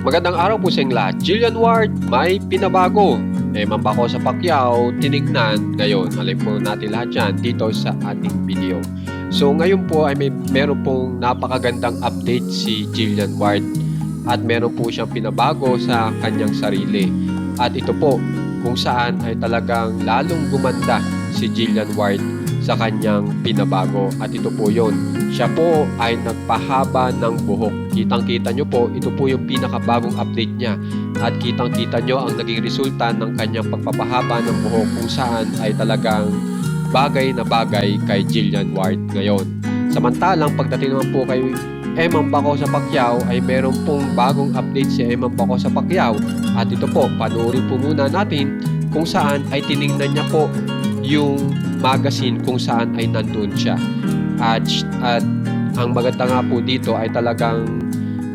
Magandang araw po sa inyong lahat. Jillian Ward, may pinabago. Mambako sa Pacquiao, tinignan ngayon. Alam po natin lahat yan dito sa ating video. So ngayon po ay meron pong napakagandang update si Jillian Ward. At meron po siyang pinabago sa kanyang sarili. At ito po kung saan ay talagang lalong gumanda si Jillian Ward sa kanyang pinabago. At ito po yon. Siya po ay nagpahaba ng buhok. Kitang-kita nyo po, ito po yung pinakabagong update niya. At kitang-kita nyo ang naging resulta ng kanyang pagpapahaba ng buhok kung saan ay talagang bagay na bagay kay Jillian Ward ngayon. Samantalang pagdating naman po kay Mambako sa Pacquiao ay meron pong bagong update si Mambako sa Pacquiao. At ito po, panoorin po muna natin kung saan ay tiningnan niya po yung magazine kung saan ay nandun siya. At ang maganda nga po dito ay talagang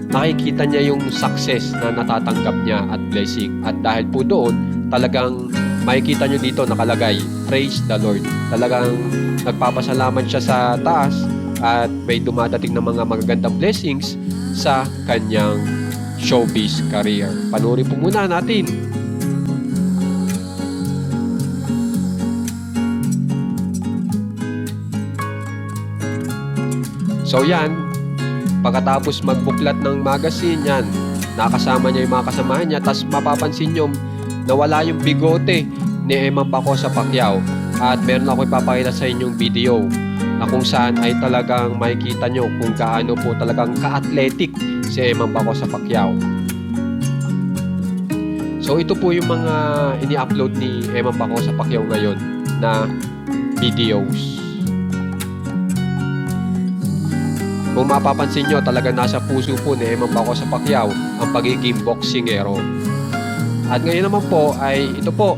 nakikita niya yung success na natatanggap niya at blessing. At dahil po doon, talagang makikita niyo dito nakalagay, praise the Lord. Talagang nagpapasalamat siya sa taas at may dumadating na mga magagandang blessings sa kanyang showbiz career. Panoorin po muna natin. So yan, pagkatapos magbuklat ng magazine yan, nakasama niya yung mga kasamahan niya, tapos mapapansin nyo nawala yung bigote ni Mambako sa Pacquiao. At meron ako ipapakita sa inyong video na kung saan ay talagang makikita nyo kung gaano po talagang ka-athletic si Mambako sa Pacquiao. So ito po yung mga ini-upload ni Mambako sa Pacquiao ngayon na videos. Kung mapapansin nyo, talaga nasa puso po ni Mambako sa Pacquiao ang pagiging boksingero. At ngayon naman po ay ito po,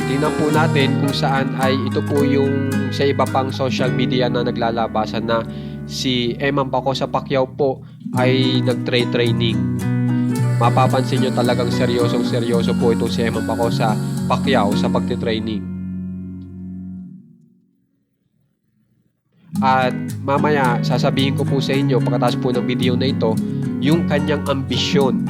tingnan po natin kung saan ay ito po yung sa iba pang social media na naglalabasan na si Mambako sa Pacquiao po ay nag-training. Mapapansin nyo talagang seryoso po itong si Mambako sa Pacquiao sa pagtitraining. At mamaya sasabihin ko po sa inyo pagkatapos po ng video na ito yung kanyang ambisyon.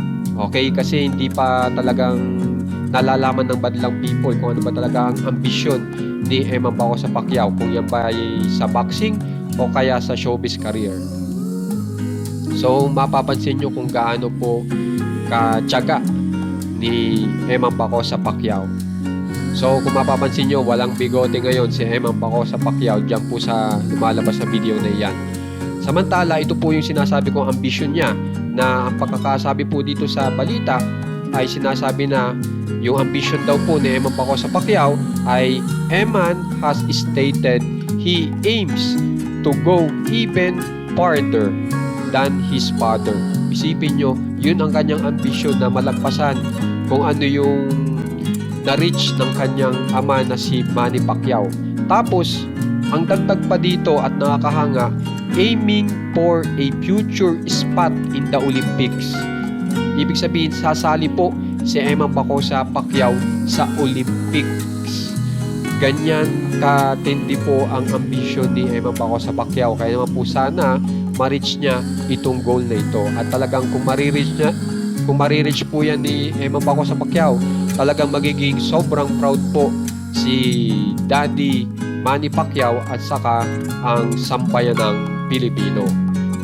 Okay? Kasi hindi pa talagang nalalaman ng badlang people kung ano ba talaga ang ambisyon ni Mambako sa Pacquiao. Kung yan ba ay sa boxing o kaya sa showbiz career. So mapapansin nyo kung gaano po katyaga ni Mambako sa Pacquiao. So kung mapapansin nyo, walang bigote ngayon si Mambako sa Pacquiao dyan po sa lumalabas sa video na iyan. Samantala, ito po yung sinasabi kong ambisyon niya na ang pagkakasabi po dito sa balita ay sinasabi na yung ambisyon daw po ni Mambako sa Pacquiao ay Eman has stated he aims to go even farther than his father. Isipin nyo, yun ang kanyang ambisyon na malagpasan kung ano yung na-reach ng kanyang ama na si Manny Pacquiao. Tapos, ang dagdag pa dito at nakakahanga, aiming for a future spot in the Olympics. Ibig sabihin, sasali po si Mambako sa Pacquiao sa Olympics. Ganyan katindi po ang ambisyon ni Mambako sa Pacquiao. Kaya naman po sana ma-reach niya itong goal na ito. At talagang kung ma-reach po yan ni Mambako sa Pacquiao, talagang magiging sobrang proud po si Daddy Manny Pacquiao at saka ang sambayan ng Pilipino.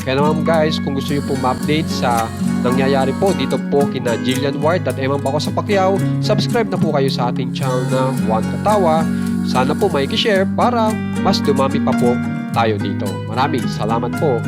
Kaya naman guys, kung gusto nyo po ma-update sa nangyayari po dito po kina Jillian Ward at Mambako sa Pacquiao, subscribe na po kayo sa ating channel na Juan Katawa. Sana po may i-share para mas dumami pa po tayo dito. Maraming salamat po.